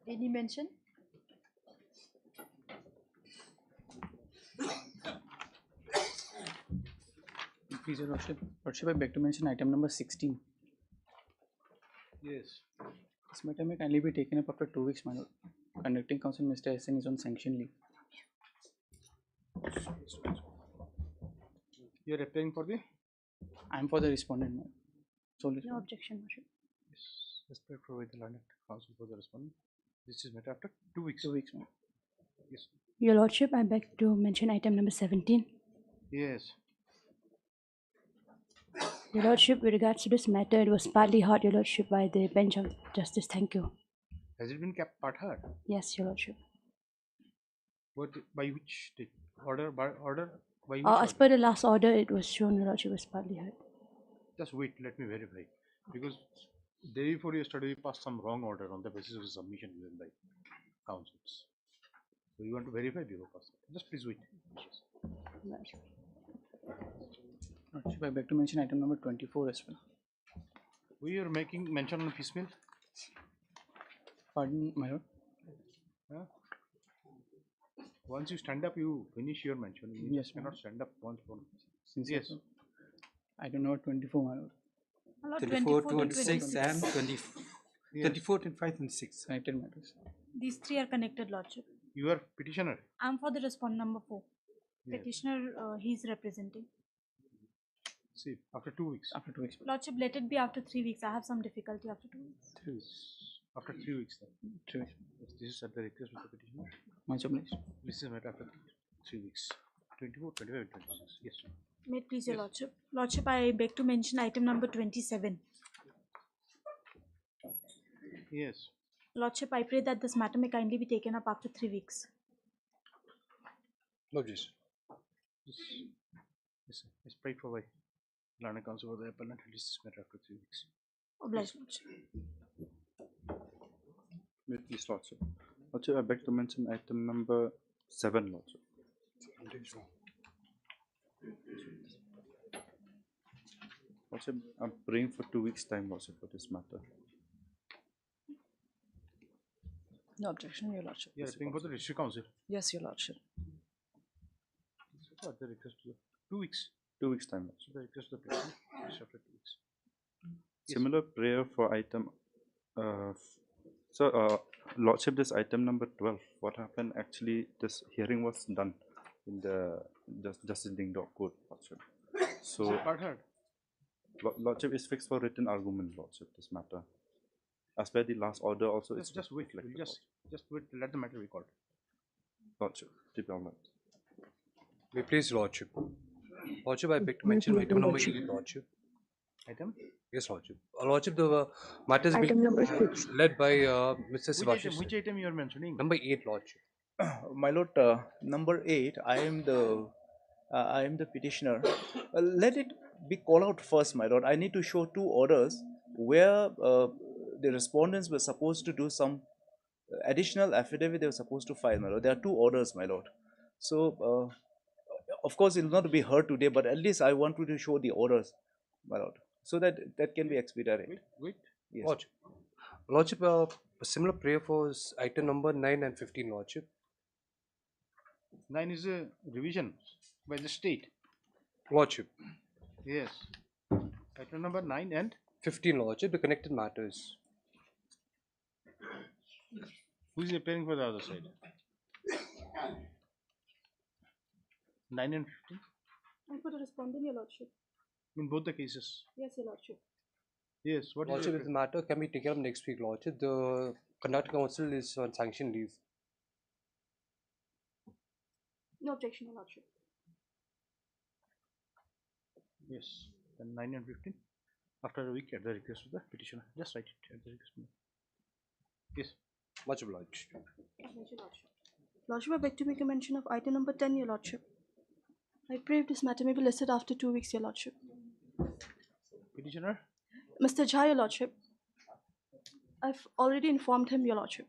Any mention? Please, Your Lordship. Lordship, I beg to mention item number 16. Yes. This matter may kindly be taken up after 2 weeks, my lord. Conducting counsel Mr. SN is on sanction leave. You are appearing for the? I am for the respondent, my lord. Solely. No objection, Lordship. Yes. Respect for the learned counsel for the respondent. This is matter after 2 weeks. 2 weeks, my lord. Yes. Your Lordship, I beg to mention item number 17. Yes. Your Lordship, with regards to this matter, it was partly heard, Your Lordship, by the bench of justice. Thank you. Has it been kept part heard? Yes, Your Lordship. What, by which date? Order? By order? By which As order? per the last order, it was shown, Your Lordship, was partly heard. Just wait, let me verify. Because day before yesterday, we passed some wrong order on the basis of the submission given by counsels. So you want to verify before passing. Just please wait. Lordship. Lordship, I beg to mention item number 24 as well. We are making mention on piecemeal. Pardon, my lord. Huh? Once you stand up, you finish your mention. You Yes, cannot stand up once for. Since Yes. Item number 24, my lord. 24, 26 and 20, 24, 25, 26. Connected matters. These three are connected, Lordship. You are petitioner. I'm for the respondent number 4. Yes. Petitioner, he's representing. See, after 2 weeks. After 2 weeks. Lordship, let it be after 3 weeks. I have some difficulty after 2 weeks. 3 weeks. After 3 weeks. Then. 3 weeks. Yes, this is at the request of the petitioner. Much obliged. This is matter after 3 weeks. 24, 25, and 26. Yes. May it please your Yes. Lordship. Lordship, I beg to mention item number 27. Yes. Lordship, I pray that this matter may kindly be taken up after 3 weeks. No objection. Yes. Yes, sir. It's prayed for by learned counsel for the appellant. This matter after 3 weeks. Obliged, Lordship. Please, Lordship. Lordship, I beg to mention item number 7, Lordship. Lordship, I'm praying for 2 weeks' time, Lordship, for this matter. No objection, Your Lordship. You are appealing for the district council. Yes, Your Lordship. At the request of the 2 weeks. 2 weeks' time, Lordship. The request of the petitioner. This after 2 weeks. Yes. Similar prayer for item. So, Lordship, this item number 12. What happened? Actually, this hearing was done in the Justice Dingdong Court, Lordship. So, Part heard. Lordship is fixed for written argument, Lordship, this matter. As per the last order, also, it's Just wait. reflected, We'll just wait. Let the matter be called. Lordship, keep your mind. May it please, Lordship. Lordship, I beg to mention item number 8, Lordship. Item? Yes, Lordship. Lordship, the matter is Item being number 6. led by Mr. Sivashish. Which item you are mentioning? Number 8, Lordship. My lord, number 8, I am the petitioner. Let it be called out first, my lord. I need to show 2 orders where the respondents were supposed to do some additional affidavit they were supposed to file, my lord. There are 2 orders, my lord. So, of course, it will not be heard today, but at least I want you to show the orders, my lord, so that can be expedited. Wait. Yes. Lordship. Lordship, a similar prayer for item number 9 and 15, Lordship. 9 is a revision by the state. Lordship. Yes. Item number 9 and 15, Lordship, the connected matters. who is appearing for the other side? 9 and 15? I'm for the respondent, your Lordship. In both the cases. Yes, your Lordship. Yes. What Lordship, is this matter can be taken up next week, Lordship. The conducting council is on sanction leave. No objection, your Lordship. Yes. Then 9 and 15. After a week at the request of the petitioner. Just write it at the request. Yes. Much obliged. Obliged, your Lordship. Lordship, I beg to make a mention of item number 10, your Lordship. I pray if this matter may be listed after 2 weeks, your Lordship. Petitioner? Mr. Jha, your Lordship. I've already informed him, your Lordship.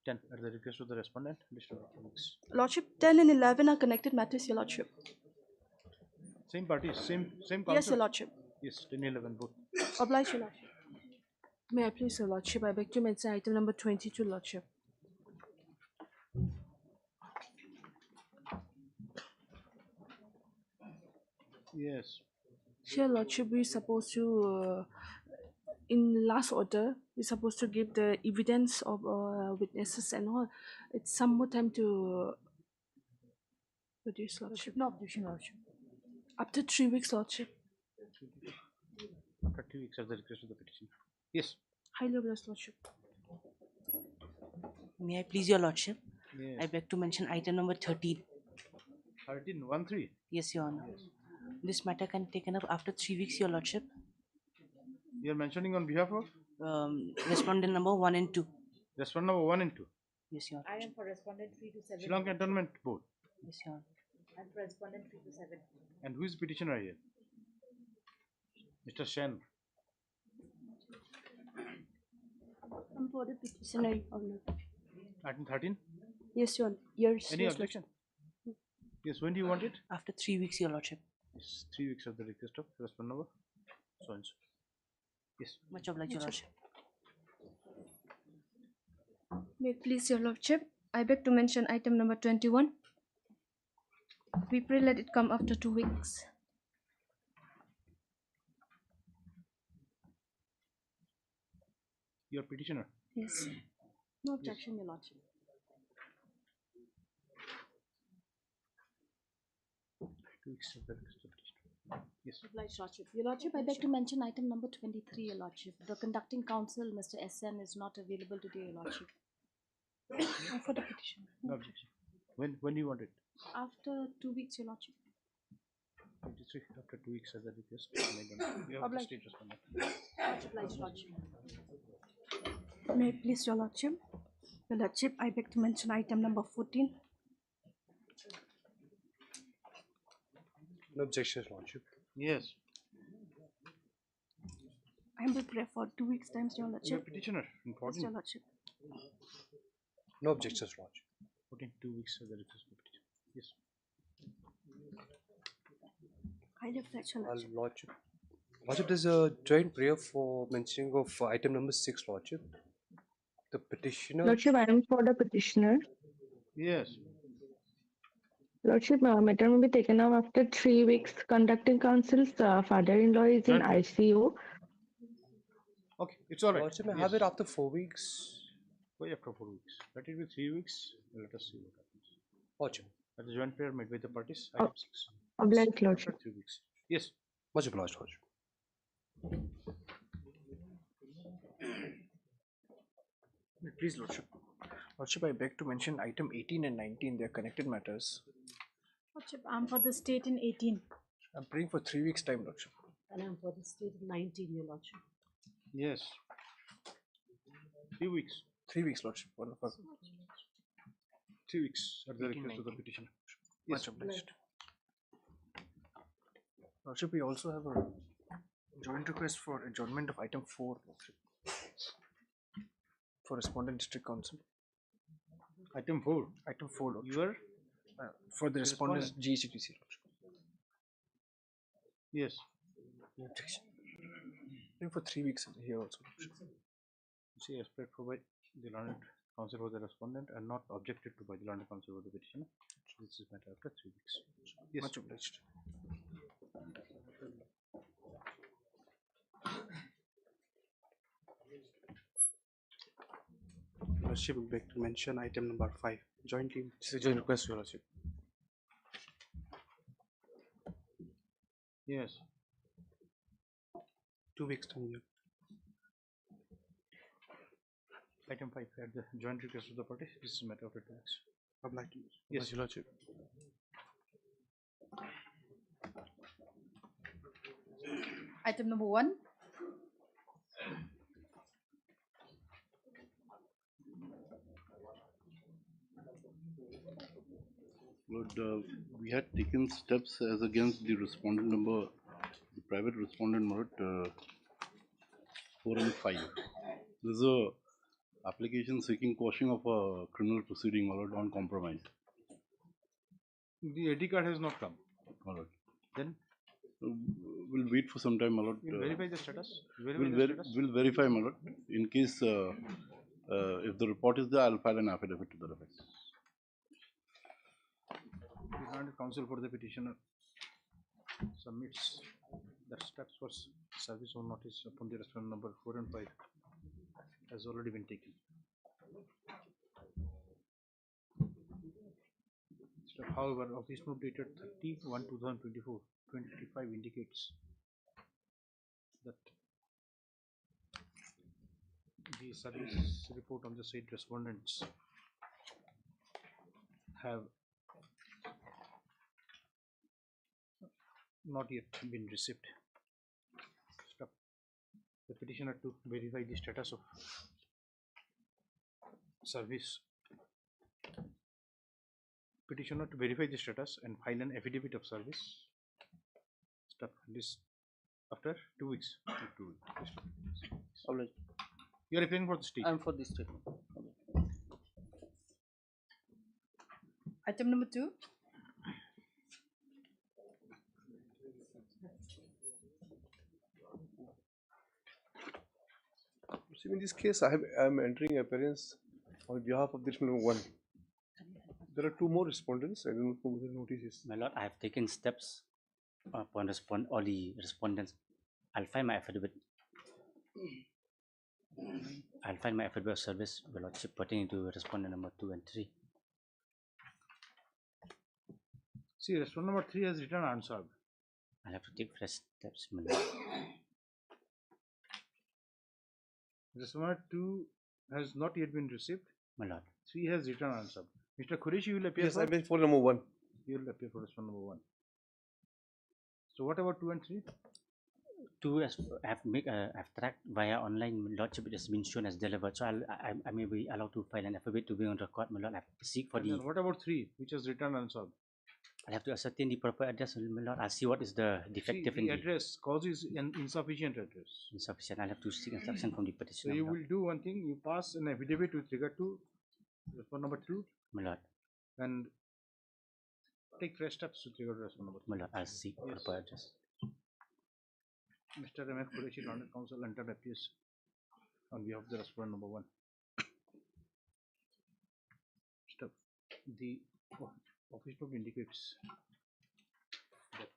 10 at the request of the respondent. List of documents. Lordship, 10 and 11 are connected matters, your Lordship. Same parties, same council? Yes, your Lordship. Yes, 10, 11 both. Obliged, your Lordship. May I please, Your Lordship? I beg to mention item number 22, Lordship. Yes. Here, Lordship, we supposed to, in last order, we supposed to give the evidence of witnesses and all. It's some more time to produce, Lordship. No objection, Lordship. Up to 3 weeks, Lordship. After 2 weeks at the request of the petitioner. Yes. Highly obliged, Lordship. May I please, Your Lordship? Yes. I beg to mention item number 13. 13. Yes, Your Honor. This matter can be taken up after 3 weeks, Your Lordship. You are mentioning on behalf of Respondent number 1 and 2. respondent number 1 and 2. Yes, Your Honor. I am for respondent 3 to 7. Shillong Cantonment Board. Yes, Your Honor. And for respondent 3 to 7. And who is petitioner here? Mr. Shen. I'm for the petitioner, Your Honor. Item 13. Yes, Your Honor. Yours. Any yes, objection? Yes. When do you want it? After 3 weeks, Your Lordship. Yes. 3 weeks at the request of respondent number so and so. Yes. Much obliged, Your Lordship. May it please, Your Lordship? I beg to mention item number 21. We pray let it come after 2 weeks. Your petitioner. Yes. No objection, Your Lordship. 2 weeks at the request of petitioner. Yes. Obliged, Lordship. Your Lordship, I beg to mention item number 23, Your Lordship. The conducting counsel, Mr. SN, is not available today, Your Lordship. For the petition. No objection. When do you want it? After 2 weeks, Your Lordship. 23 after 2 weeks at the request. You have the Obliged. state respondent. Much obliged, Lordship. May it please, Your Lordship? Your Lordship, I beg to mention item number 14. No objections, Lordship. Yes. I will pray for 2 weeks' time, Your Your Lordship. petitioner. Yes, Your Important. Lordship. No objections, Lordship. 2 weeks at the request of petitioner. Yes. Highly obliged, Your Lordship. Lordship. Lordship, there's a joint prayer for mentioning of item number 6, Lordship. The petitioner. Lordship, I am for the petitioner. Yes. Lordship, matter will be taken up after 3 weeks. Conducting counsel's father-in-law is in Joint prayer. ICU. Okay. It's all right. Lordship, may I Yes. have it after 4 weeks? Why after 4 weeks? Let it be 3 weeks. Let us see what happens. Lordship. At the joint prayer made by the parties. Oh, Item 6. Obliged, After Lordship. 3 weeks. Yes. Much obliged, Lordship. Please, Lordship. Lordship, I beg to mention item 18 and 19. They are connected matters. Lordship, I'm for the state in 18. I'm praying for 3 weeks' time, Lordship. And I'm for the state in 19, Your Lordship. Yes. 3 weeks. 3 weeks, Lordship. Wonderful. 3 weeks at the 18, request of the 19. petitioner. Much obliged. Lordship, we also have a joint request for adjournment of item 4, Lordship. For respondent district council. Item 4. Item 4, Lordship. You are? For the respondent GCTC, Lordship. Yes. No objection. Praying for 3 weeks here also, Lordship. See, aspect for by the learned counsel for the respondent and not objected to by the learned counsel for the petitioner. So this is matter after 3 weeks. Yes. Much obliged. Lordship, would like to mention item number 5, jointly. This is a joint request, Your Lordship. Yes. 2 weeks time here. Item 5 at the joint request of the parties. This is a matter after 2 weeks. Obliged. Yes, Your Lordship. Item number 1. Lord, we had taken steps as against the respondent number, the private respondent number 4 and 5. This is a application seeking quashing of a criminal proceeding or on compromise. The ID card has not come. All right. Then We'll wait for some time, my lord. You'll verify the status? We'll verify, my lord. In case if the report is there, I'll file an affidavit to that effect. The granted counsel for the petitioner submits that steps for service on notice upon the respondent number 4 and 5 has already been taken. However, office note dated 30/1/2024-25 indicates that the service report on the said respondents have not yet been received. Step. The petitioner to verify the status of service. Petitioner to verify the status and file an affidavit of service. Step. This after 2 weeks. 2 weeks. You are applying for the state. I am for this statement. Item number 2. So in this case, I am entering appearance on behalf of this number 1. There are 2 more respondents. I don't know who the notice is. My lord, I have taken steps upon all the respondents. I'll file my affidavit. I'll file my affidavit of service, your lordship, pertaining to respondent number 2 and 3. See, respondent number 3 has written answer. I'll have to take fresh steps, my lord. Respondent 2 has not yet been received. My lord. 3 has written answer. Mr. Qureshi, you will appear Yes, for? I will for number 1. You will appear for respondent number 1. So what about 2 and 3? 2 has I've tracked via online, my lordship. It has been shown as delivered. So I may be allowed to file an affidavit to be on record, my lord. I seek for the. What about 3, which has written answer? I'll have to ascertain the proper address, my lord. I'll see what is the defective in the address. Cause is an insufficient address. Insufficient. I'll have to seek instruction from the petitioner. So you will do one thing. You pass an affidavit with regard to respondent number 2. My lord. And take fresh steps with regard to respondent number 2. My lord, I'll seek proper address. Mr. M.F. Qureshi, Granted Counsel, entered appears on behalf of the respondent number 1. Step. The office note indicates that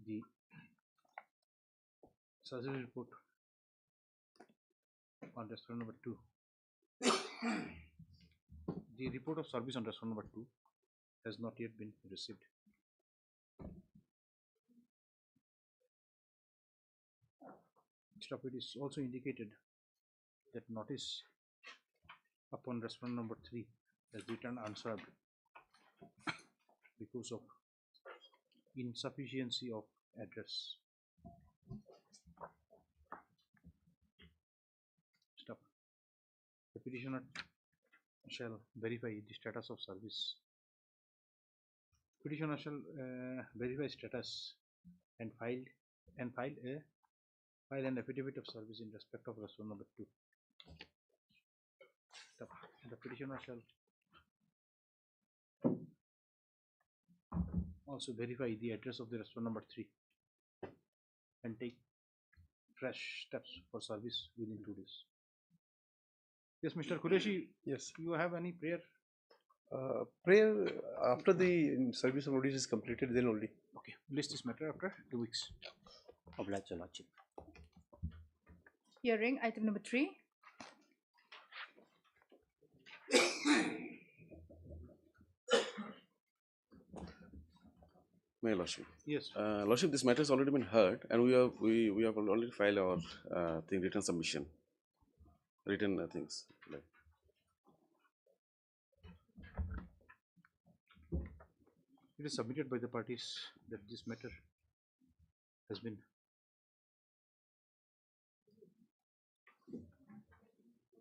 the surgery report on respondent number 2, the report of service on respondent number 2 has not yet been received. It is also indicated that notice upon respondent number 3 has returned unserved because of insufficiency of address. Stop. The petitioner shall verify the status of service. Petitioner shall verify status and file an affidavit of service in respect of respondent number 2. The petitioner shall also verify the address of the respondent number 3 and take fresh steps for service within 2 days. Yes, Mr. Qureshi. Yes. You have any prayer? Prayer after the service of notice is completed, then only. Okay. List this matter after 2 weeks. Oblige, your lordship. Hearing item number 3. My lordship. Yes. Lordship, this matter has already been heard, and we have already filed our written submission, written things. Like. It is submitted by the parties that this matter has been.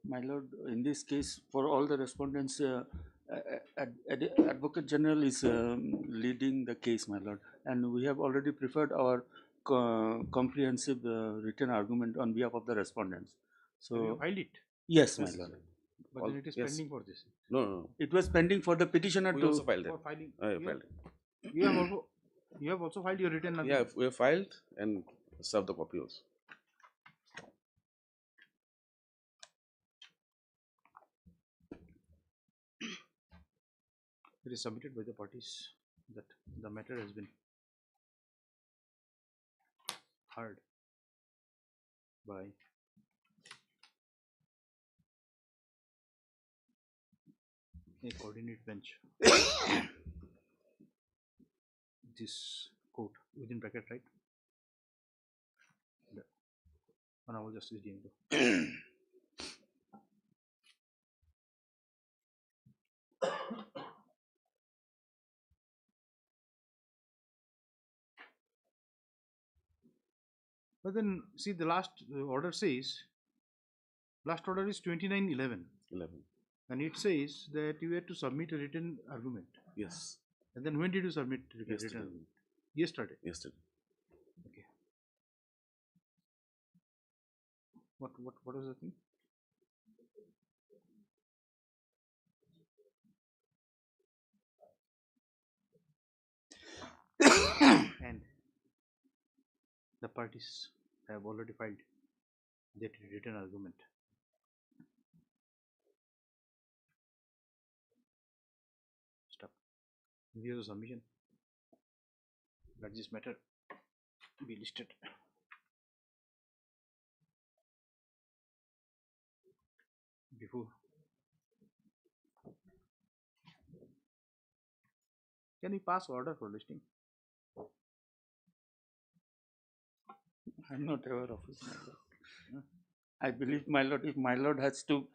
My lord, in this case, for all the respondents, Advocate General is leading the case, my lord, and we have already preferred our comprehensive written argument on behalf of the respondents. So, have you filed it? Yes, my lord. But then it is pending for this. No. It was pending for the petitioner we to. also filed it. For filing. I filed it. You have You have also filed your written Yeah, argument. we have filed and served the copy also. It is submitted by the parties that the matter has been heard by a coordinate bench. This court within bracket, right? The Honorable Justice Diego. But then see the last order says, last order is 29/11, 11. and it says that you have to submit a written argument. Yes. And then when did you submit written Yesterday. argument? Yesterday. Yesterday. Okay. What was the thing? And the parties have already filed that written argument. Stop. View the submission. Let this matter be listed. Before. Can we pass order for listing? I'm not aware of it, my lord. I believe, my lord, if my lord has to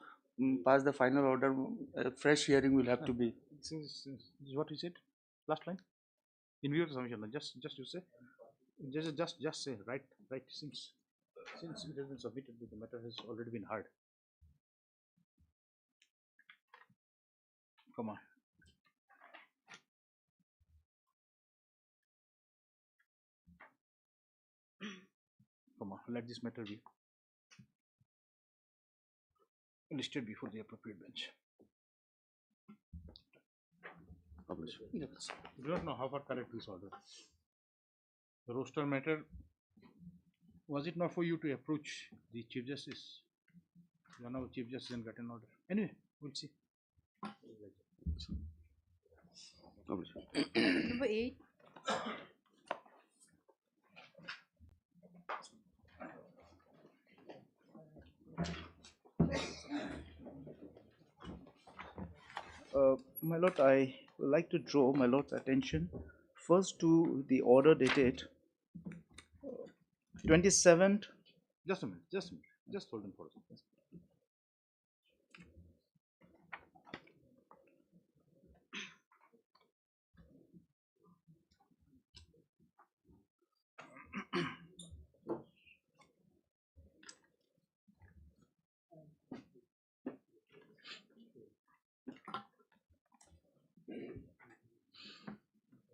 pass the final order, a fresh hearing will have to be. Since this is what we said, last line. In view of the submission, just you say, just say, right, since it has been submitted, the matter has already been heard. Come on. Come on, let this matter be listed before the appropriate bench. Publish. Yes. I do not know how far correct this order. The roster matter, was it not for you to approach the Chief Justice? One of the Chief Justice and get an order. Anyway, we'll see. Publish. Number 8. My lord, I would like to draw my lord's attention first to the order dated 27th. Just a minute, just hold on for a second.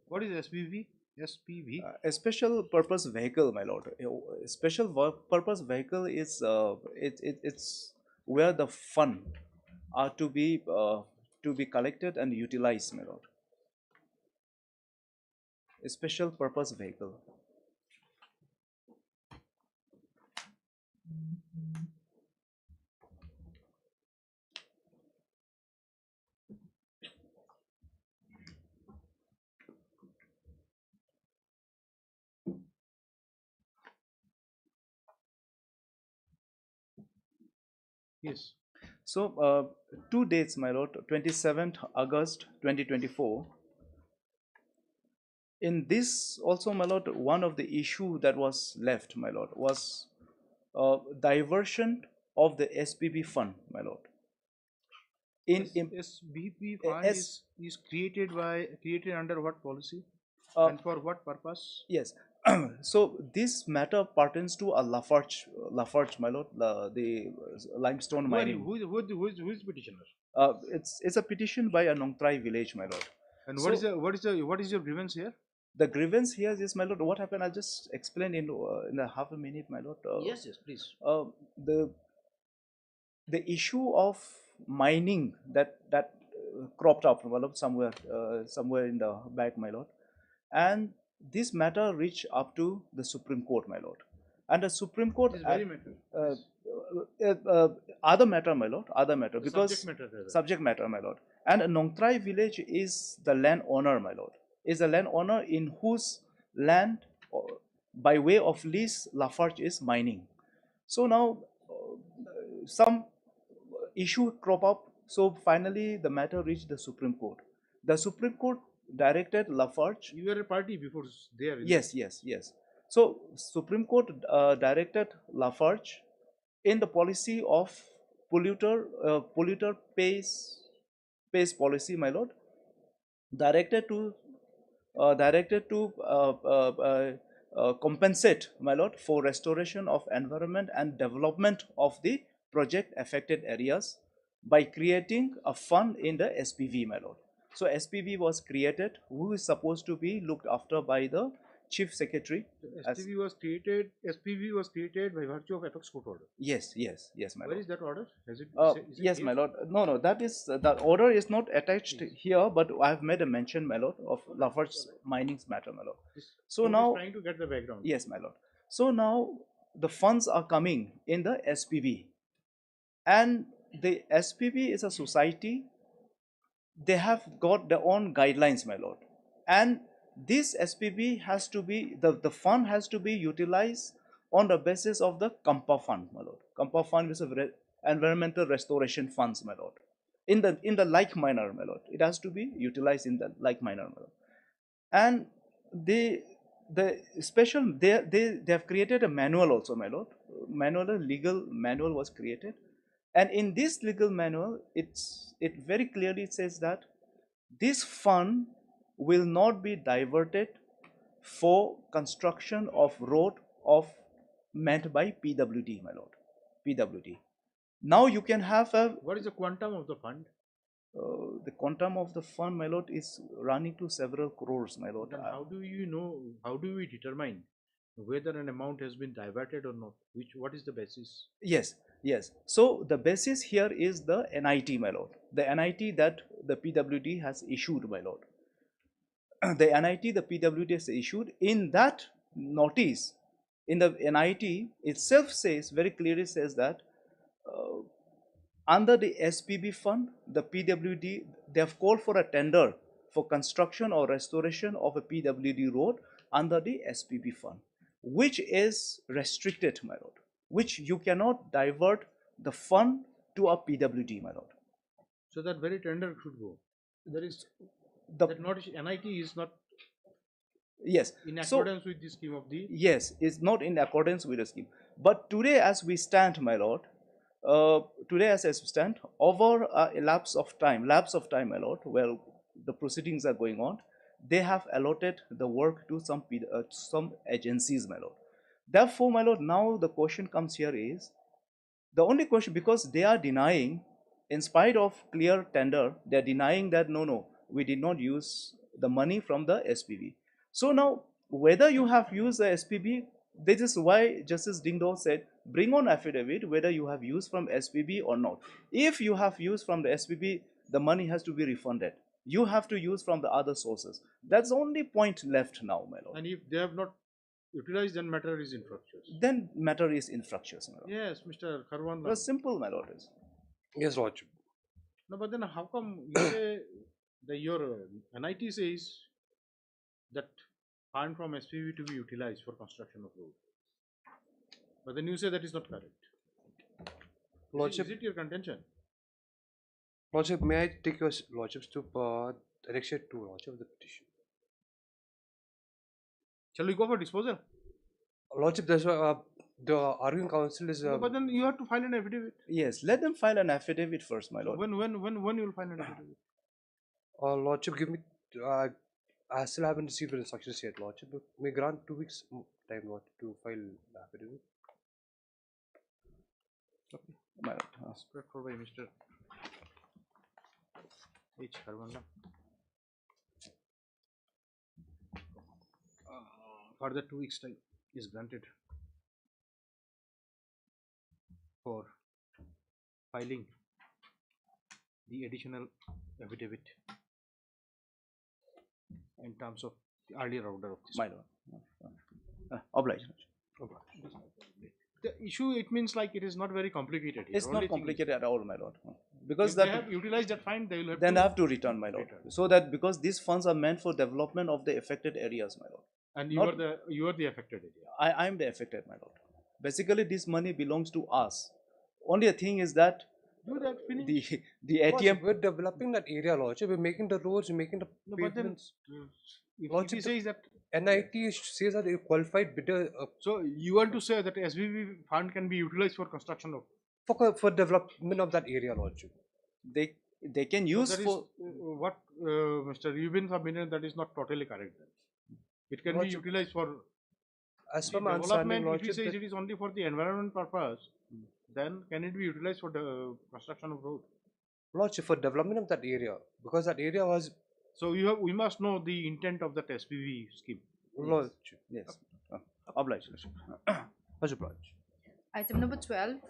What is SPV? SPV? A special purpose vehicle, my lord. A special purpose vehicle is it's where the fund are to be collected and utilized, my lord. A special purpose vehicle. Yes. So, two dates, my lord, 27th August 2024. In this also, my lord, one of the issue that was left, my lord, was diversion of the SPB fund, my lord. SBP fund is created under what policy and for what purpose? Yes. So this matter pertains to a Lafarge, my lord, the limestone mining. Who is petitioner? It's a petition by a Nongtrai village, my lord. And what is your grievance here? The grievance here is, my lord, what happened? I'll just explain in a half a minute, my lord. Yes, please. The issue of mining that cropped up, my lord, somewhere in the back, my lord, and this matter reached up to the Supreme Court, my lord. And the Supreme Court, This very matter. other matter, my lord, other matter, The because subject matter, rather. subject matter, my lord. And Nongtrai village is the land owner, my lord, is a land owner in whose land, by way of lease, Lafarge is mining. So now some issue crop up. So finally, the matter reached the Supreme Court. The Supreme Court directed Lafarge. You were a party before there. Yes, yes, yes. So Supreme Court directed Lafarge in the policy of polluter pays policy, my lord, directed to compensate, my lord, for restoration of environment and development of the project affected areas by creating a fund in the SPV, my lord. So SPV was created, who is supposed to be looked after by the Chief Secretary. SPV was created by virtue of Apex Court order. Yes, yes, yes, my lord. Where is that order? Has it, is it Yes, here? my lord. No, no, that is, the order is not attached here, but I have made a mention, my lord, of Lafarge's mining's matter, my lord. So Court is now, trying to get the background. yes, my lord. So now the funds are coming in the SPV, and the SPV is a society. They have got their own guidelines, my lord, and this SPV has to be, the fund has to be utilized on the basis of the CAMPA fund, my lord. CAMPA fund is a environmental restoration funds, my lord. In the like manner, my lord. It has to be utilized in the like manner, my lord. And they have created a manual also, my lord. A legal manual was created, and in this legal manual, it very clearly says that this fund will not be diverted for construction of road meant by PWD, my lord. PWD. Now you can have a. What is the quantum of the fund? The quantum of the fund, my lord, is running to several crores, my lord. Then how do you know? How do we determine whether an amount has been diverted or not? What is the basis? Yes, yes. So the basis here is the NIT, my lord. The NIT that the PWD has issued, my lord. The NIT the PWD has issued, in that notice, in the NIT itself says, very clearly says that under the SPB fund, the PWD, they have called for a tender for construction or restoration of a PWD road under the SPB fund, which is restricted, my lord, which you cannot divert the fund to a PWD, my lord. So that very tender should go. There is that notice. NIT is not. Yes. In accordance with the scheme of the. Yes, it's not in accordance with the scheme. But today, as we stand, my lord, over a lapse of time, my lord, where the proceedings are going on, they have allotted the work to some agencies, my lord. Therefore, my lord, now the question comes here is, the only question, because they are denying, in spite of clear tender, they are denying that no, we did not use the money from the SPV. So now, whether you have used the SPV, this is why Justice Dingdo said, bring on affidavit whether you have used from SPB or not. If you have used from the SPB, the money has to be refunded. You have to use from the other sources. That's the only point left now, my lord. And if they have not utilized, then matter is infructuous. Then matter is infructuous, my lord. Yes, Mr. Kharwan. That's simple, my lord. Yes, Lordship. No, but then how come you say that your NIT says that fund from SPV to be utilized for construction of road? But then you say that is not correct. Lordship, is it your contention? Lordship, may I take your Lordships to direction to Lordship of the petition? Shall we go for disposal? Lordship, that's why the arguing counsel is. No, but then you have to file an affidavit. Yes, let them file an affidavit first, my lord. When you will file an affidavit? Lordship, give me. I still haven't received the instructions yet, Lordship. May grant 2 weeks time, Lord, to file the affidavit. Okay. My lord. Spread for by Mr. H. Kharwan. Further 2 weeks time is granted for filing the additional affidavit in terms of the earlier order of this. My lord. Obliged. The issue, it means like it is not very complicated here. It's Only not thing is, complicated at all, my lord. Because if that they have utilized that fine, they will have then to have to return, my lord. So that because these funds are meant for development of the affected areas, my lord. And you Not- are the affected area. I am the affected, my lord. Basically, this money belongs to us. Only a thing is that Do that, finish. the ATM. We're developing that area, Lordship. We're making the roads, we're making the No, but then, pavements. if Lordship, he says that NIT says that a qualified bidder so you want to say that SVB fund can be utilized for construction of for development of that area, Lordship. They can use that is, for what Mr. Rubin submitted, that is not totally correct. Then. It can be Lordship, utilized for as the per my understanding, development. If he Lordship, says it is only for the environment purpose, then can it be utilized for the construction of road? Lordship, for development of that area, because that area was So we must know the intent of that SPV scheme. Lordship. Yes. Obliged. Much obliged. Item number 12.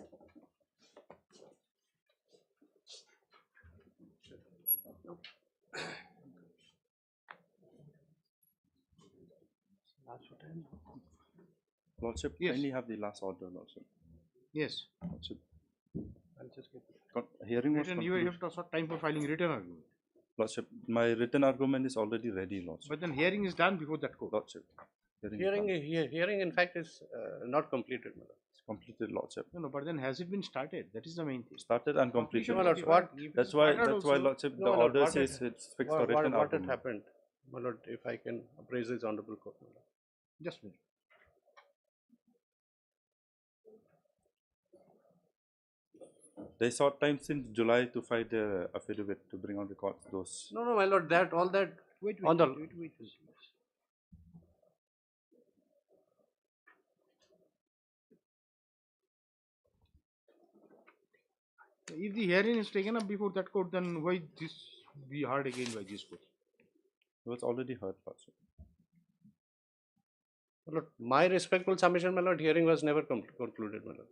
Lordship, Yes. kindly have the last order, Lordship. Yes. Lordship. I'll just get Hearing was Written, you concluded. have to sought time for filing written argument. Lordship, my written argument is already ready, Lordship. But then hearing is done before that court. Lordship. Hearing is done. Hearing in fact is not completed, my lord. It's completed, Lordship. No, but then has it been started? That is the main thing. Started and completed. Completion was different. If it That's is why. started That's why, also- Lordship. No, The my lord, order what says had- it's fixed for written What had argument. happened, my lord, if I can appraise this honorable court, my lord. Just a minute. They sought time since July to file the affidavit to bring on record those. No, my lord, all that Wait, on the wait. If the hearing is taken up before that court, then why this be heard again by this court? It was already heard, Lordship. my lord, my respectful submission, my lord, hearing was never concluded, my lord.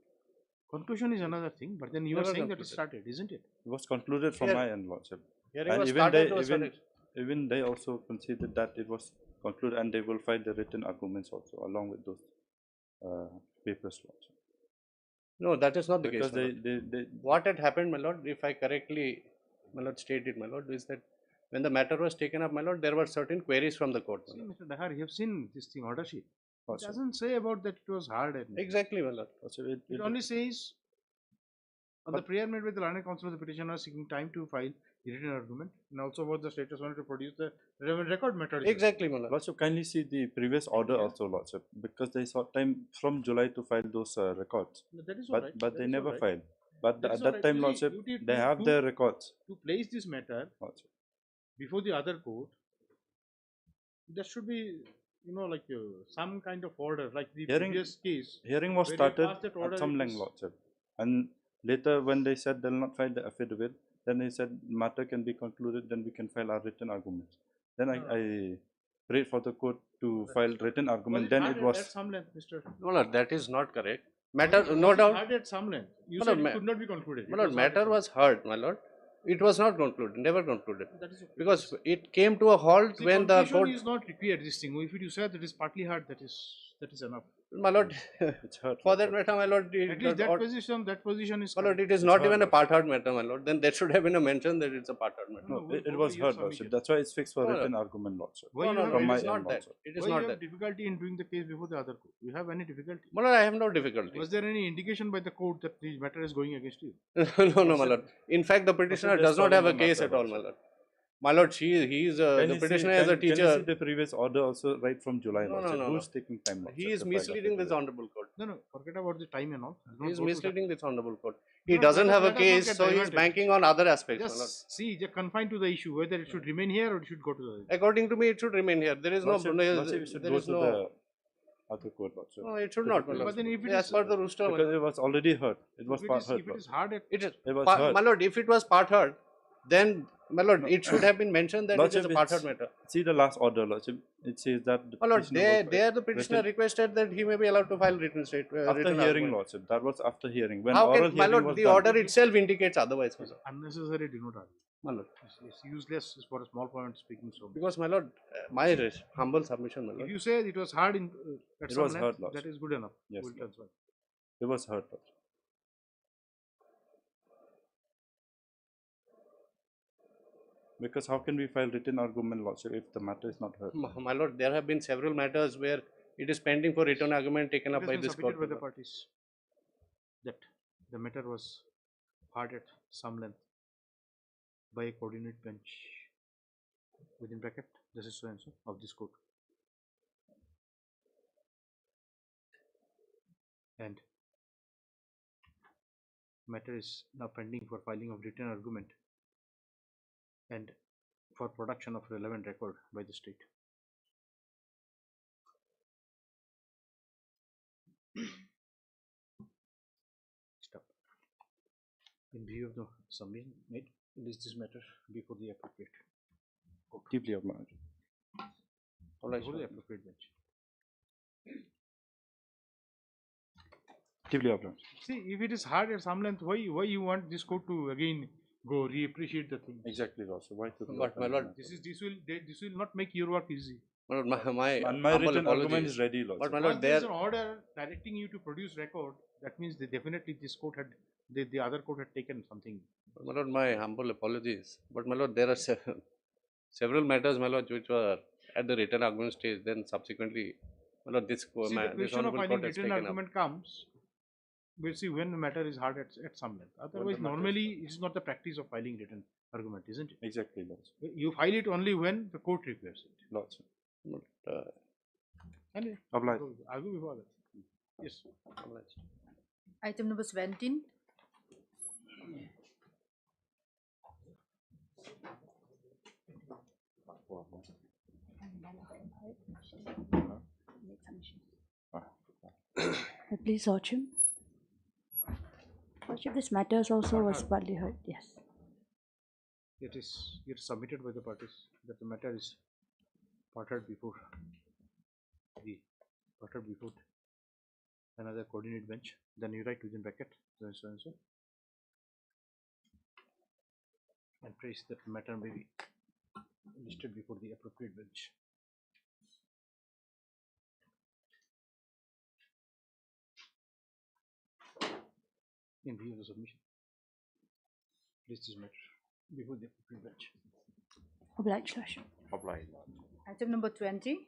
Conclusion is another thing, but then you are Never saying that it concluded. started, isn't it? It was concluded from Here- my end, Lordship. Hearing And was even started, they, was started. even they also considered that it was concluded, and they will file the written arguments also along with those papers, Lordship. No, that is not the Because case, my lord. they What had happened, my lord, if I correctly, my lord, stated, my lord, is that when the matter was taken up, my lord, there were certain queries from the court, my See, lord. Mr. Dahar, you have seen this thing, order sheet. It Lordship. doesn't say about that it was hard. And Exactly, my lord. Lordship, it only says on the prayer made with the learned counsel of the petitioner seeking time to file the written argument, and also about the status wanted to produce the relevant record matter. Exactly, my lord. Lordship, kindly see the previous order also, Lordship, because they sought time from July to file those records. No, that is But alright. but That they is never alright. filed. But That at is that alright. time, You see, Lordship, you did they have to- their records. To place this matter Lordship. before the other court, there should be, like some kind of order, like the Hearing- previous case. Hearing was where you started passed that order, at some it length, was- Lordship. And later, when they said they'll not file the affidavit, then they said matter can be concluded, then we can file our written arguments. Then I prayed for the court to file written argument. Then hard it at was some length, Mr. No, lord, that is not correct. Matter, Was no it doubt. hard at some length. You My said lord, it ma- could not be concluded. My It lord, was hard at matter some was heard, my lord. It was not concluded, never concluded. That is okay. Because it came to a halt See, when the conclusion court, is not required, this thing. If you say that it is partly hard, that is enough. my lord, it's heard. for that matter, my lord, At least that position is my lord, correct. it is not even a part heard matter, my lord. Then there should have been a mention that it's a part heard matter. No, it what was were your heard, Lordship. submission? That's why it's fixed for No, written argument, Lordship. Why No, you no, have no, From it my is not end, that. Lordship. It is Why not you have that. difficulty in doing the case before the other court? You have any difficulty? My lord, I have no difficulty. Was there any indication by the court that the matter is going against you? No, my lord. In fact, the petitioner there's does not have a solving the case matter, at all, my Lordship. lord. My lord, he is Can the you see- petitioner as a can you see teacher. the previous order also right from July, No, Lordship? no, Who's no. taking time, Lordship? He is to file misleading this affidavit? honorable court. No, forget about the time and all. Do not He is go to that. misleading this honorable court. No, He doesn't let have us- a let us not case, get so he is diverted. banking on other aspects, my lord. Just see, just confined to the issue whether it should remain here or it should go to the. According to me, it should remain here. There is no, Lordship, Lordship, it should there go is to no. the other court, Lordship. No, it should To not, the my lord. But then if it As is- per the rooster, my Because lord. it was already heard. It was If it part is, heard, if it is Lordship. hard at It is, It was heard. my lord, if it was part heard, then My lord, it should have been mentioned that it is a parted matter. See the last order, Lordship. It says that the My lord, petitioner there the petitioner written- requested that he may be allowed to file written after written hearing, argument. Lordship. That was after hearing. When How oral can, my hearing lord, was the done. order itself indicates otherwise, my lord. Unnecessary do not argue. My lord. It's useless for a small point speaking so much. Because, my lord, my humble submission, my lord. If you say it was hard in at It some was length, heard, Lordship. that is good enough. Yes, We'll Lord. transfer. It was heard, Lordship. Because how can we file written argument, Lordship, if the matter is not heard? My lord, there have been several matters where it is pending for written argument taken It up has by been this submitted court. by the parties that the matter was heard at some length by a coordinate bench within bracket this is so and so of this court, and matter is now pending for filing of written argument and for production of relevant record by the state. Stop. In view of the submission made, list this matter before the appropriate court. Deeply acknowledged. Before the appropriate bench. Deeply acknowledged. See, if it is hard at some length, why you want this court to again go reappreciate the thing? Exactly, Lordship. Why to? But my lord, This will not make your work easy. my lord, my And my humble written argument apologies. is ready, Lordship. But my Once lord, there is there, an order directing you to produce record, that means definitely this court had the other court had taken something. my lord, my humble apologies. But my lord, there are several matters, my lord, which were at the written argument stage. Then subsequently, my lord, this See, the this question of honorable filing court has written taken up. argument comes. We'll see when the matter is hard at some length. Otherwise, matter is normally it is not the practice of filing written argument, isn't it? Exactly, Lordship. You file it only when the court requires it. Lordship. But, Anyway, Obliged. argue before that. Yes. obliged. Item number 17. Please, Lordship. Lordship, this matters also was partly heard. Yes. It is submitted by the parties that the matter is parted before another coordinate bench. Then you write within bracket so and so and so, and praise that the matter may be listed before the appropriate bench. In view of the submission, list this matter before the appropriate bench. Obliged, Lordship. Obliged. Item number 20.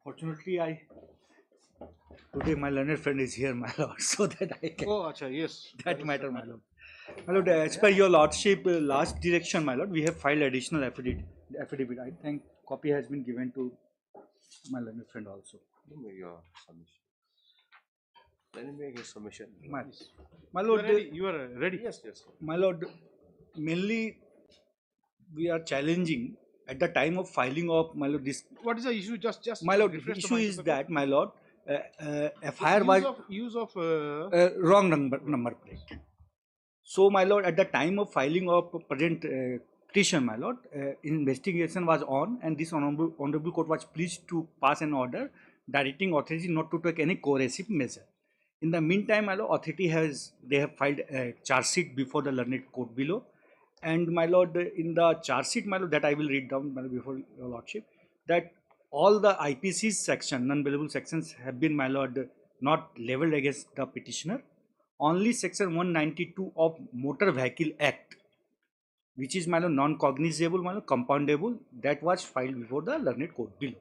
Fortunately, today my learned friend is here, my lord, so that I can. Oh, acha, yes. That matter, my lord. My lord, as per your lordship last direction, my lord, we have filed additional affidavit. I think copy has been given to my learned friend also. Your submission. Let me make a submission. My lord, you are ready? Yes, yes. My lord, mainly we are challenging at the time of filing of, my lord, this. What is the issue? Just. My lord, the refresh issue mind is of the that, my lord, FIR use was use of wrong number plate. So, my lord, at the time of filing of present petition, my lord, investigation was on, and this honorable court was pleased to pass an order directing authority not to take any coercive measure. In the meantime, my lord, authority they have filed a charge sheet before the learned court below, and my lord, in the charge sheet, my lord, that I will read down, my lord, before your lordship, that all the IPC section, non-bailable sections, have been, my lord, not leveled against the petitioner. Only section 192 of Motor Vehicle Act, which is, my lord, non-cognizable, my lord, compoundable, that was filed before the learned court below.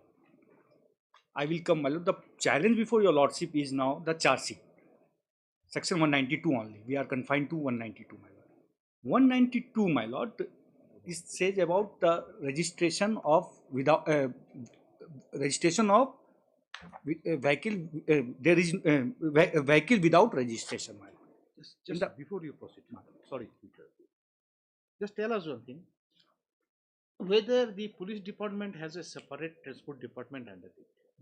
I will come, my lord. The challenge before your lordship is now the charge sheet. Section 192 only. We are confined to 192, my lord. 192, my lord, it says about the registration of vehicle. There is vehicle without registration, my lord. Just before you proceed, sorry, just tell us one thing. Whether the police department has a separate transport department under it.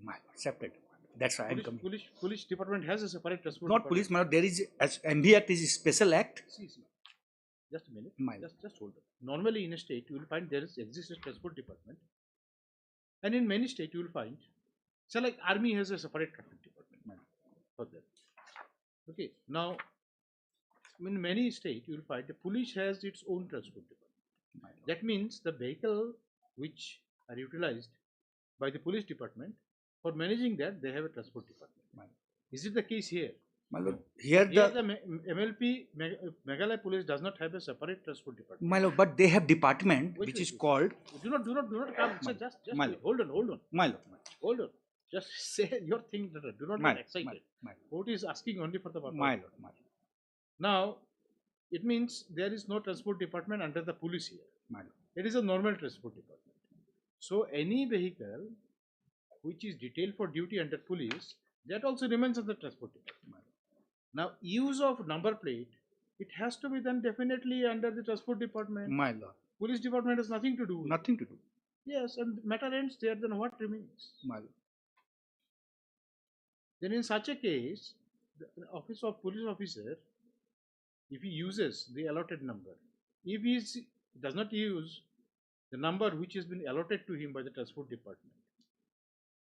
My lord, separate. That's why I am coming. Police department has a separate transport Not department. police, my lord. There is, as MB Act is a special act. See. Just a minute. Just hold on. Normally in a state you will find there exists a transport department, and in many states you will find, so like army has a separate traffic department for them. Okay. Now, in many states you will find the police has its own transport department. That means the vehicle which are utilized by the police department, for managing that they have a transport department. Is it the case here? My lord, here the MLP Meghalaya police does not have a separate transport department. My lord, but they have department which is called. Do not come. Just wait. Hold on. My lord. Hold on. Just say your thing. Do not get excited. Court is asking only for the purpose. My lord. Now, it means there is no transport department under the police here. My lord. It is a normal transport department. So any vehicle which is detailed for duty under police, that also remains under transport department. Now, use of number plate, it has to be done definitely under the transport department. My lord. Police department has nothing to do with Nothing to do. Yes, and matter ends there, then what remains? My lord. Then in such a case, the office of police officer, if he uses the allotted number, if he does not use the number which has been allotted to him by the transport department,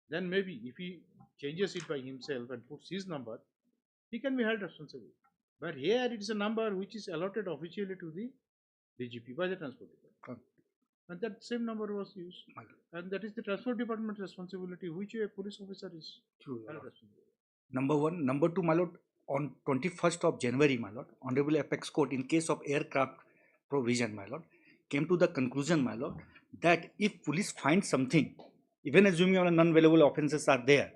then maybe if he changes it by himself and puts his number, he can be held responsible. But here it is a number which is allotted officially to the DGP by the transport department. And that same number was used. And that is the transport department's responsibility, which a police officer is held responsible. Number one. Number two, my lord, on 21st of January, my lord, Honorable Apex Court, in case of aircraft provision, my lord, came to the conclusion, my lord, that if police finds something, even assuming non-valuable offences are there,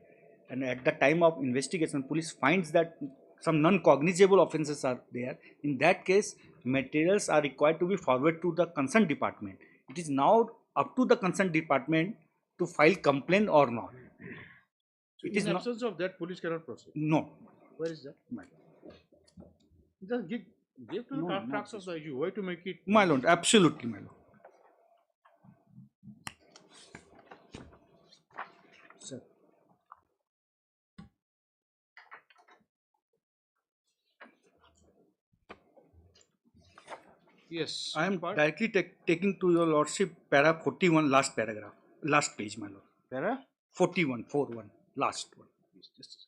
and at the time of investigation, police finds that some non-cognizable offences are there, in that case, materials are required to be forwarded to the concerned department. It is now up to the concerned department to file complaint or not. So in absence of that, police cannot proceed? No. Where is that? Just give to the crux of the issue. Why to make it? My lord, absolutely, my lord. Sir. Yes. I am directly taking to your lordship para 41, last paragraph, last page, my lord. Para? 41, last one. Yes, just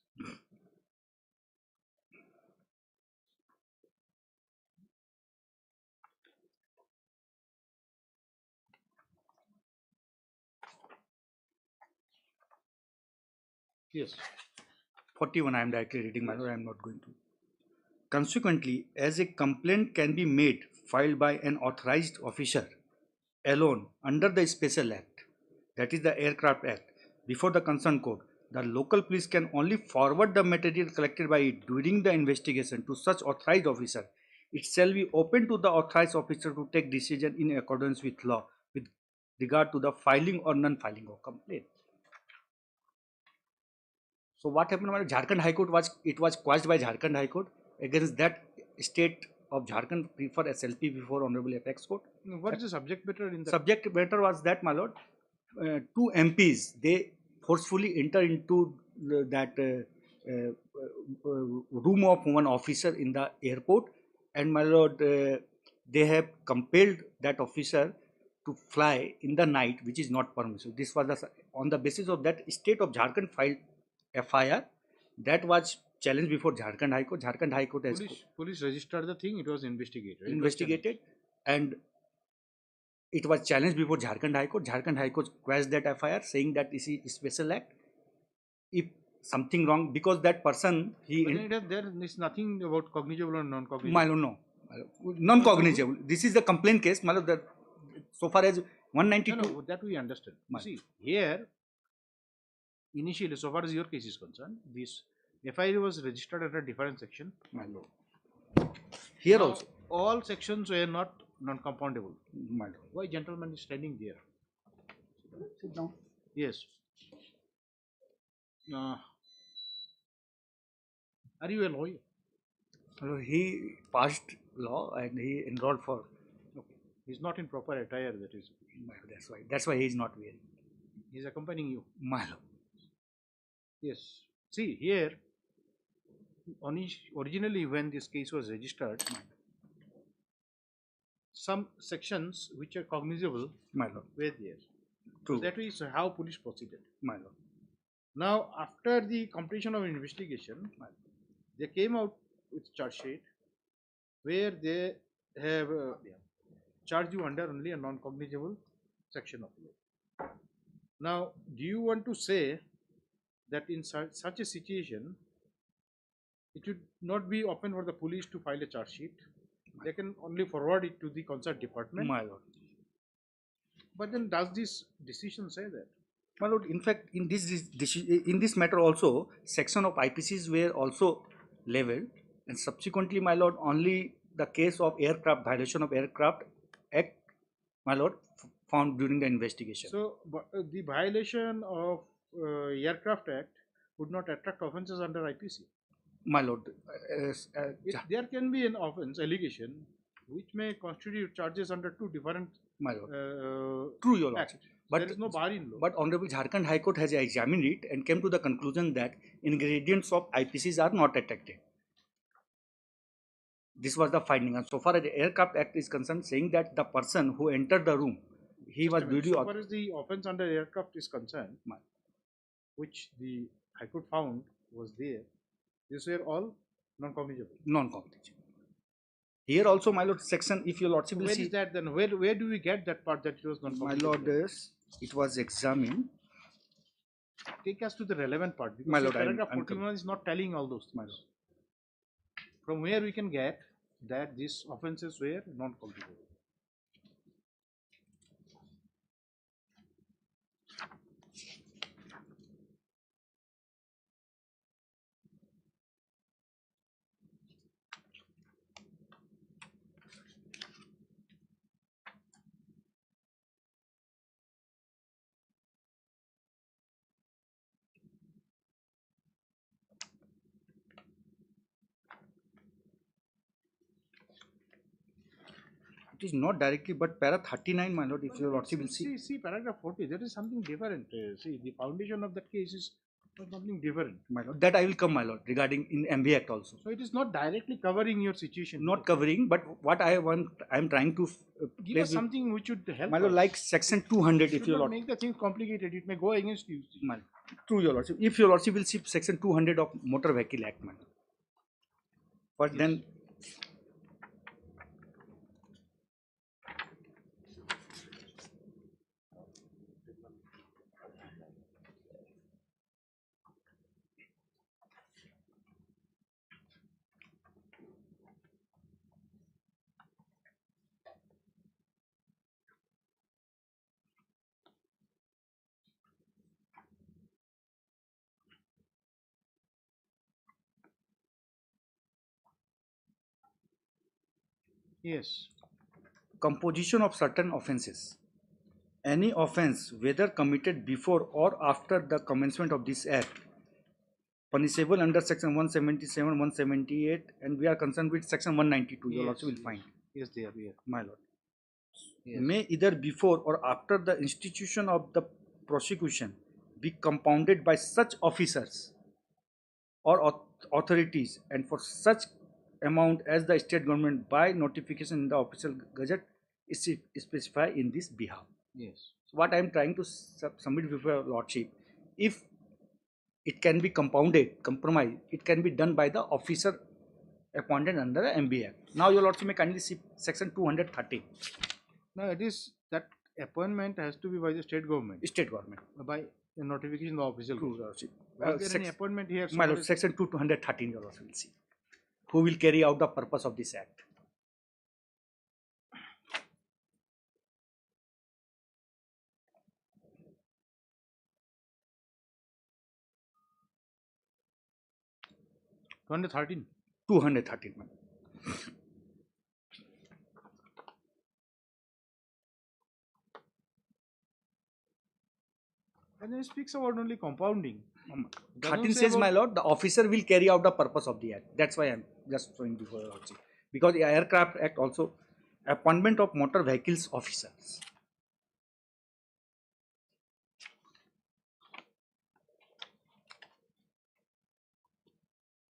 yes. 41, I am directly reading, my lord, I am not going to. Consequently, as a complaint can be made, filed by an authorized officer, alone under the special act, that is the Aircraft Act, before the concerned court, the local police can only forward the material collected by it during the investigation to such authorized officer. It shall be open to the authorized officer to take decision in accordance with law with regard to the filing or non-filing of complaint. So what happened when Jharkhand High Court was quashed by Jharkhand High Court against that state of Jharkhand prefer SLP before Honorable Apex Court. What is the subject matter in the Subject matter was that, my lord, two MPs, they forcefully enter into that room of one officer in the airport, and my lord, they have compelled that officer to fly in the night, which is not permissible. This was on the basis of that state of Jharkhand filed FIR that was challenged before Jharkhand High Court. Jharkhand High Court has police registered the thing, it was investigated. investigated, and it was challenged before Jharkhand High Court. Jharkhand High Court quashed that FIR, saying that this is special act. If something wrong, because that person there is nothing about cognizable or non-cognizable. My lord, no, non-cognizable. This is the complaint case, my lord. That so far as 192. No, that we understand. See, here initially, so far as your case is concerned, this FIR was registered under a different section. My lord. Here also, all sections were not non-compoundable. My lord. Why gentleman is standing there? Sit down. Yes. Are you a lawyer? He passed law and he enrolled for. Okay. He's not in proper attire, that is. That's why. That's why he is not wearing. He's accompanying you. My lord. Yes. See, here, originally when this case was registered, some sections which are cognizable my lord were there. True. So that is how police proceeded. My lord. Now, after the completion of investigation, they came out with charge sheet where they have charged you under only a non-cognizable section of law. Now, do you want to say that in such a situation, it should not be open for the police to file a charge sheet? They can only forward it to the concerned department. My lord. But then, does this decision say that? My lord, in fact, in this matter also, section of IPCs were also leveled, and subsequently, my lord, only the case of aircraft violation of Aircraft Act, my lord, found during the investigation. So, the violation of Aircraft Act would not attract offences under IPC. My lord, there can be an offence allegation which may constitute charges under two different. My lord, true, your lordship. But there is no bar in law. But Honorable Jharkhand High Court has examined it and came to the conclusion that ingredients of IPCs are not attracted. This was the finding, and so far as the Aircraft Act is concerned, saying that the person who entered the room, he was duly. So far as the offence under aircraft is concerned, which the High Court found was there, these were all non-cognizable. Non-cognizable. Here also, my lord, section, if your lordship will Where see. is that then? Where do we get that part that it was non-cognizable? My lord, it was examined. Take us to the relevant part. Because my lord, paragraph 41 is not telling all those things. From where we can get that these offences were non-cognizable. It is not directly, but para 39, my lord, if your lordship will see. See, paragraph 40, there is something different. See, the foundation of that case is something different. My lord, that I will come, my lord, regarding in MB Act also. So it is not directly covering your situation. Not covering, but what I want, I am trying to give us something which would help. My lord, like section 200, if your lord. Make the thing complicated, it may go against you. My lord, true, your lordship. If your lordship will see section 200 of Motor Vehicle Act, my lord. But then. Yes. Composition of certain offences. Any offence, whether committed before or after the commencement of this act, punishable under section 177, 178, and we are concerned with section 192. You also will find. Yes, they are here. My lord. Yes. May either before or after the institution of the prosecution be compounded by such officers or authorities, and for such amount as the state government by notification in the official gazette is specified in this behalf. Yes. So what I am trying to submit before your lordship, if it can be compromised, it can be done by the officer appointed under the MB Act. Now your lordship may kindly see section 213. Now it is that appointment has to be by the state government. State government. By the notification of the official. True, lordship. Was there any appointment here? My lord, section 213 your lordship will see. Who will carry out the purpose of this act? Under 13. 213. And then it speaks about only compounding. 13 says, my lord, the officer will carry out the purpose of the act. That's why I am just showing before your lordship. Because the Aircraft Act also, appointment of motor vehicles officers.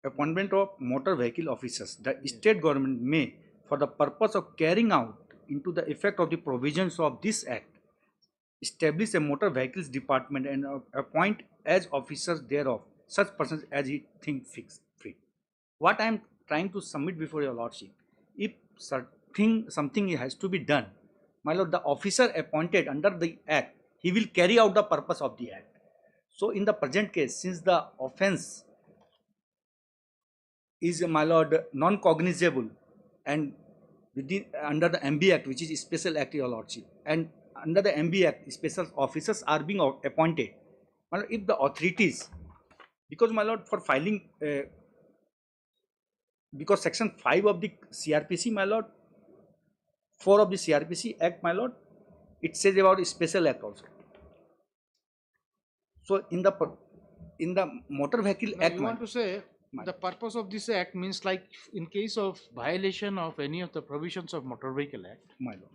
Appointment of motor vehicle officers. The state government may, for the purpose of carrying out into the effect of the provisions of this act, establish a motor vehicles department and appoint as officers thereof such persons as he think fit. What I am trying to submit before your lordship, if something has to be done, my lord, the officer appointed under the act, he will carry out the purpose of the act. So in the present case, since the offence is, my lord, non-cognizable and within under the MB Act, which is a special act, your lordship, and under the MB Act, special officers are being appointed. My lord, if the authorities, because my lord, for filing, because section 5 of the CRPC, my lord, 4 of the CRPC Act, my lord, it says about a special act also. So in the Motor Vehicle Act, you want to say the purpose of this act means, like in case of violation of any of the provisions of Motor Vehicle Act, my lord,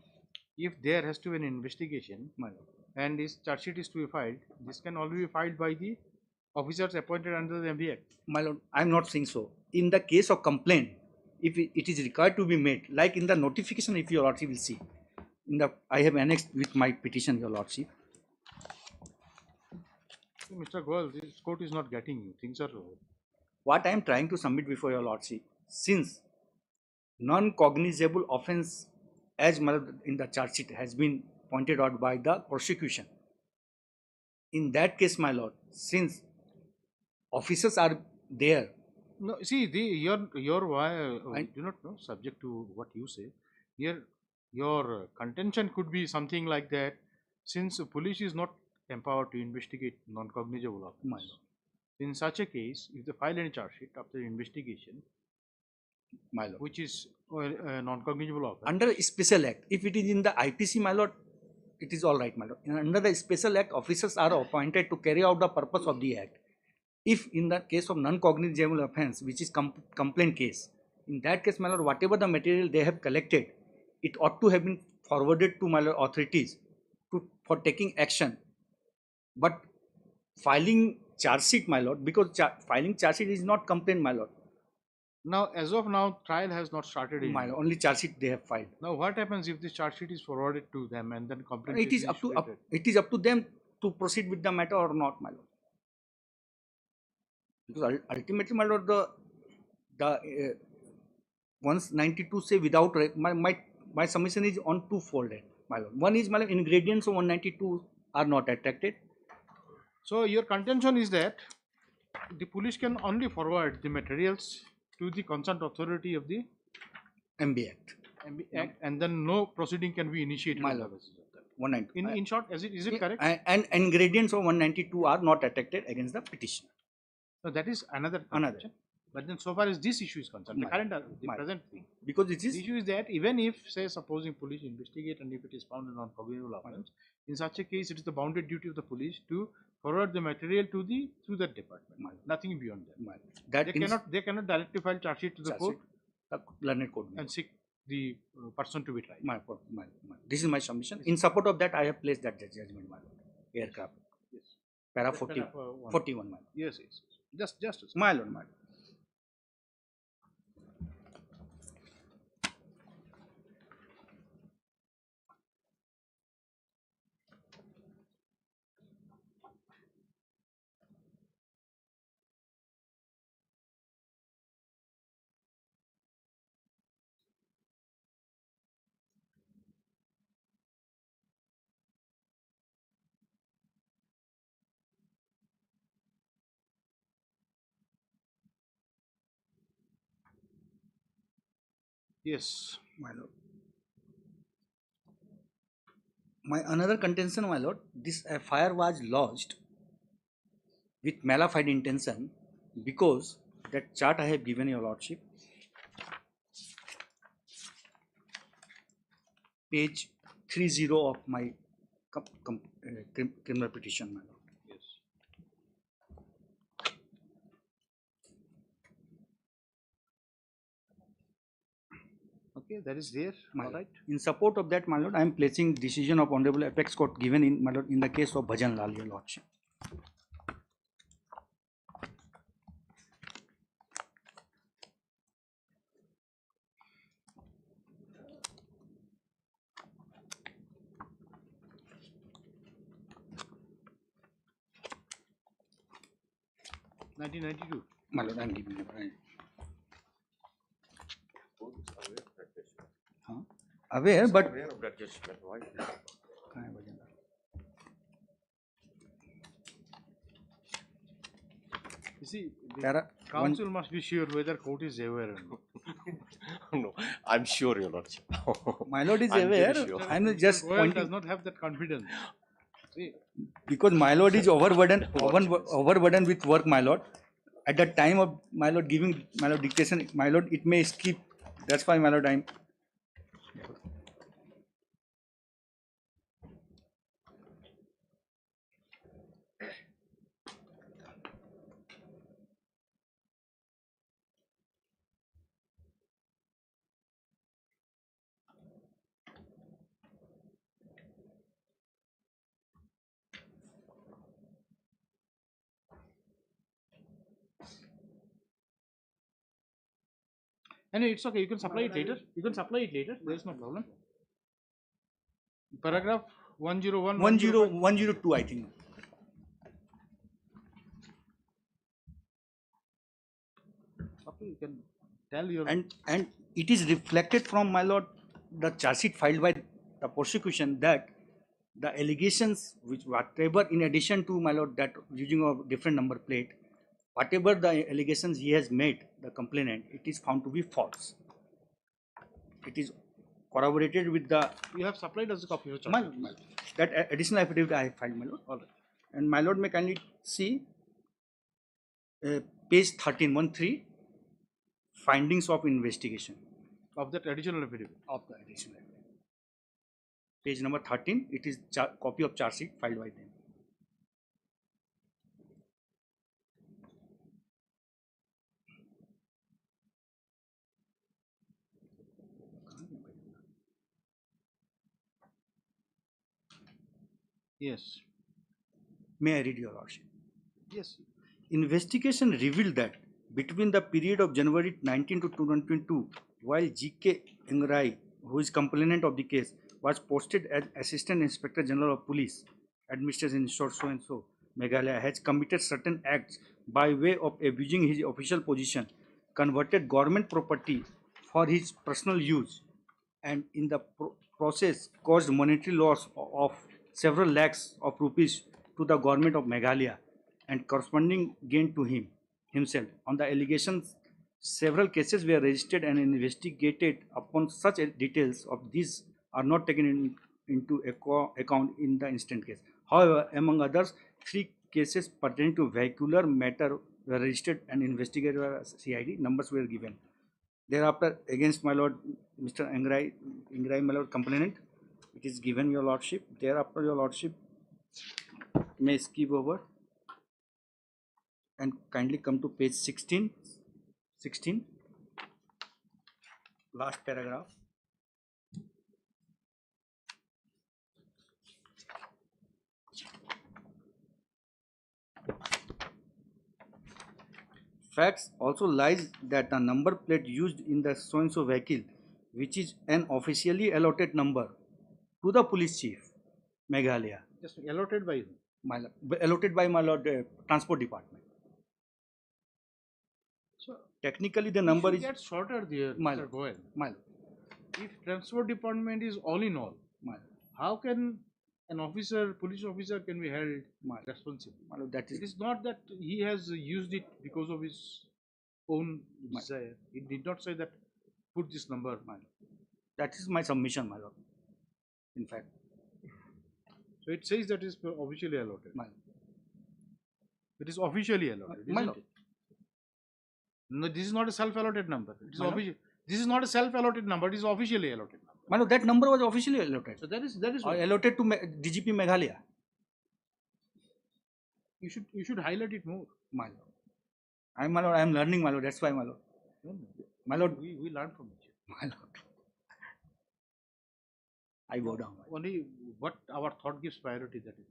if there has to be an investigation, my lord, and this charge sheet is to be filed, this can only be filed by the officers appointed under the MB Act. My lord, I am not saying so. In the case of complaint, if it is required to be made, like in the notification, if your lordship will see, in the I have annexed with my petition, your lordship. Mr. Goel, this court is not getting you. Things are over. What I am trying to submit before your lordship, since non-cognizable offence as in the charge sheet has been pointed out by the prosecution, in that case, my lord, since officers are there. No, see, your I do not know, subject to what you say. Here, your contention could be something like that, since the police is not empowered to investigate non-cognizable offence. In such a case, if they file any charge sheet after investigation, my lord, which is non-cognizable offence, under a special act, if it is in the IPC, my lord, it is all right, my lord. Under the special act, officers are appointed to carry out the purpose of the act. If in the case of non-cognizable offence, which is complaint case, in that case, my lord, whatever the material they have collected, it ought to have been forwarded to my lord authorities for taking action. But filing charge sheet, my lord, because filing charge sheet is not complaint, my lord. Now, as of now, trial has not started. My lord, only charge sheet they have filed. Now, what happens if this charge sheet is forwarded to them and then complaint? It is up to them to proceed with the matter or not, my lord. Because ultimately, my lord, the 192 say without my submission is on two-fold, my lord. One is, my lord, ingredients of 192 are not attracted. So your contention is that the police can only forward the materials to the concerned authority of the MB Act. MB Act, and then no proceeding can be initiated. My lord, 192. In short, is it correct? And ingredients of 192 are not attracted against the petition. So that is another. But then so far as this issue is concerned, the My- current, the my- present thing. because it is The issue is that even if, say, supposing police investigate and if it is found a non-forgivable offence, in such a case, it is the bounded duty of the police to forward the material to that department. Nothing beyond that. that They cannot directly file charge sheet to the court learned code. and seek the person to be tried. This is my submission. In support of that, I have placed that judgment, my lord. Aircraft. Yes. Para That's 40, para 41, my lord. Yes, yes. Just. My lord, my lord. Yes. My lord. My another contention, my lord, this FIR was lodged with malafide intention because that chart I have given your lordship, page 30 of my criminal petition, my lord. Okay, that is there. All right. In support of that, my lord, I am placing decision of Honorable Apex Court given in, my lord, in the case of Bhajan Lal, your lordship. $1992. My lord, I am giving you. Aware, but Aware of that judgment. Why? You see, the Para- council must be sure whether court is aware or not. No, I'm sure, Your Lordship. My lord is I'm very aware. sure. I am just Goyal pointing does not have that confidence. See, because my lord is overburdened with work, my lord. At the time of my lord giving my lord dictation, my lord, it may skip. That's why, my lord, I am. anyway, it's okay. You can supply it later. There is no problem. Paragraph 101. 102, I think. Okay, you can tell your. And it is reflected from, my lord, the charge sheet filed by the prosecution that the allegations which whatever in addition to, my lord, that using a different number plate, whatever the allegations he has made, the complainant, it is found to be false. It is corroborated with the. You have supplied us a copy of the My charge. lord, that additional affidavit I have filed, my lord. All right. And my lord may kindly see page 13, findings of investigation. Of that additional affidavit. Of the additional affidavit. Page number 13, it is copy of charge sheet filed by them. Yes. May I read your lordship? Yes. Investigation revealed that between the period of January 19 to 2022, while G.K. Engrai, who is complainant of the case, was posted as Assistant Inspector General of Police, Administration in short so and so, Meghalaya, has committed certain acts by way of abusing his official position, converted government property for his personal use, and in the process caused monetary loss of several lakhs of rupees to the government of Meghalaya and corresponding gain to himself. On the allegations, several cases were registered and investigated upon such details of these are not taken into account in the instant case. However, among others, 3 cases pertaining to vehicular matter were registered and investigated by CID. Numbers were given. Thereafter, against my lord, Mr. Ingrai, my lord, complainant, it is given your lordship. Thereafter, your lordship may skip over and kindly come to page 16, last paragraph. Facts also lies that the number plate used in the so-and-so vehicle, which is an officially allotted number to the police chief, Meghalaya. Just allotted by whom? My lord, allotted by my lord, transport department. So technically the number is get shorter there, my Mr. lord. Goel. My lord. If transport department is all in all, My lord. how can an officer, police officer, can be held responsible? My lord, that is It is not that he has used it because of his own desire. He did not say that put this number. My lord. That is my submission, my lord. In fact. So it says that is officially allotted. My lord. It is officially allotted, My isn't lord. it? No, this is not a self-allotted number. It is My lord. official. This is not a self-allotted number. It is officially allotted number. My lord, that number was officially allotted. So that is what Allotted to DGP Meghalaya. you should highlight it more. My lord. My lord, I am learning, my lord. That's why, my lord. No, no. My lord. We learn from it. My lord. I go down. Only what our thought gives priority, that is.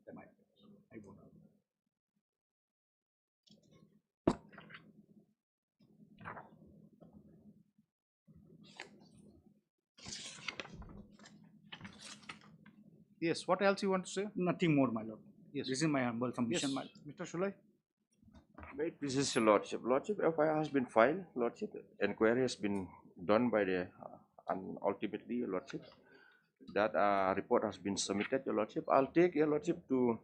I go down. Yes, what else you want to say? Nothing more, my lord. Yes. This is my humble submission, Yes, my lord. Mr. Shulai. May it please your lordship. Lordship, FIR has been filed. Lordship, inquiry has been done by the and ultimately, your lordship, that report has been submitted, your lordship. I'll take your lordship to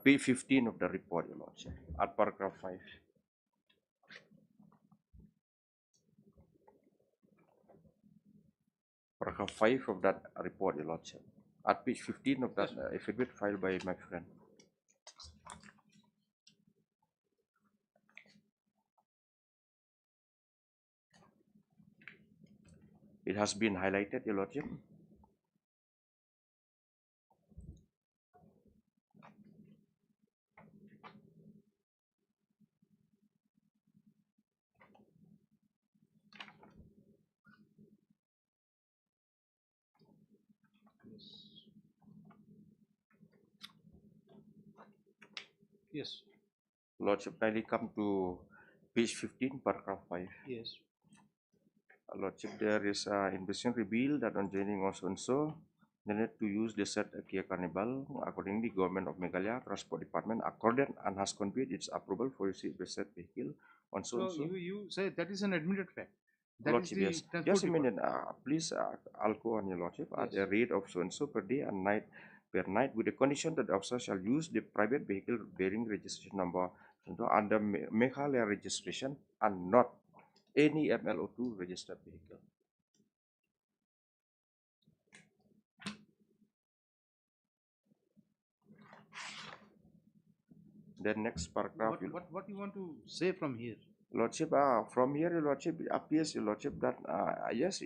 page 15 of the report, your lordship, at paragraph 5. Paragraph 5 of that report, your lordship, at page 15 of that affidavit filed by my friend. It has been highlighted, your lordship. Yes. Lordship, kindly come to page 15, paragraph 5. Yes. Lordship, there is investigation revealed that on joining also and so, they need to use the set Kia Carnival. Accordingly, Government of Meghalaya Transport Department accorded and has conveyed its approval for receipt the said vehicle on so and so. You say that is an admitted fact. That Lordship, is the yes. transport Just a department. minute, please, I'll go on your lordship. At Yes. a rate of so and so per day and night per night, with the condition that the officer shall use the private vehicle bearing registration number under Meghalaya registration and not any MLO2 registered vehicle. The next paragraph. What you want to say from here? Lordship, from here, your lordship, it appears, your lordship, that yes,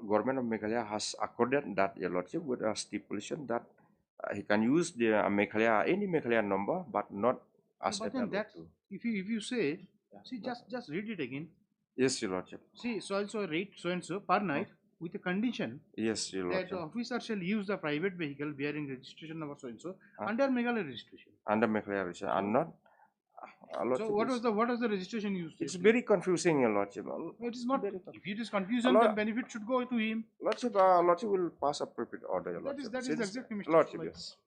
Government of Meghalaya has accorded that, your lordship, with a stipulation that he can use the Meghalaya, any Meghalaya number, but not as But then that, if you say, see, just read it again. Yes, your lordship. See, so also rate so and so per night with a condition Yes, your that the lordship. officer shall use the private vehicle bearing registration number so and so under Meghalaya registration. Under Meghalaya registration, and not. So what was the registration used? It's very confusing, your lordship. It is not. If it is confusion, Lord- then benefit should go to him. Lordship, lordship will pass appropriate order, your That is lordship. the exact Mr. Lordship, Sulai. yes.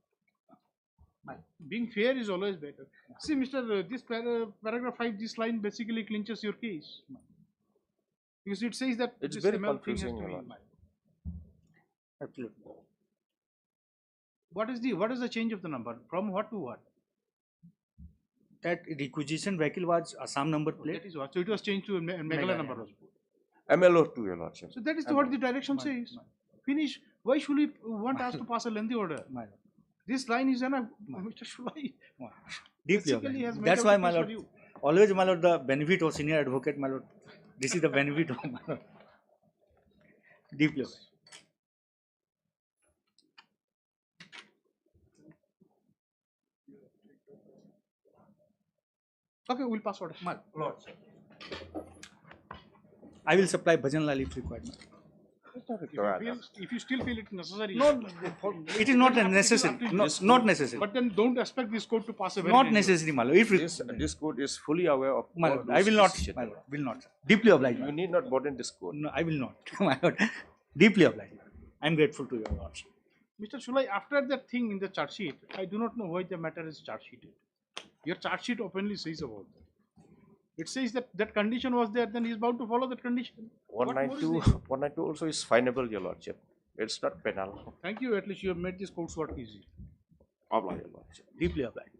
Being fair is always better. See, Mr. This paragraph 5, this line basically clinches your case. Because it says that It's this very ML thing has confusing, to your be. lordship. Absolutely. What is the change of the number? From what to what? That requisition vehicle was Assam number plate. That is what. So it was changed to a Meghalaya number. Was put. MLO2, your lordship. So that is what the direction says. Finish. Why should we want us to pass a lengthy order? This line is enough, Mr. Shulai. Deeply Basically, he has obliged. made That's out why, a my case for lord, you. always, my lord, the benefit of senior advocate, my lord. This is the benefit of my lord. Deeply obliged. Okay, we'll pass order. My lord. I will supply bhajan lal if required. If you still feel it necessary. No, it is not then necessary. up to you. Not necessary. But then don't expect this court to pass a very Not late order. necessary, my lord. If This court is fully aware of my all lord, those I will not. decisions. My lord, will not. Deeply obliged. You need not burden this court. No, I will not. My lord, deeply obliged. I am grateful to your lordship. Mr. Shulai, after that thing in the charge sheet, I do not know why the matter is charge sheeted. Your charge sheet openly says about that. It says that that condition was there, then he is bound to follow that condition. What more is 192, there? 192 also is finable, your lordship. It's not penal. Thank you, at least you have made this court's work easy. Obliged, your lordship. Deeply obliged.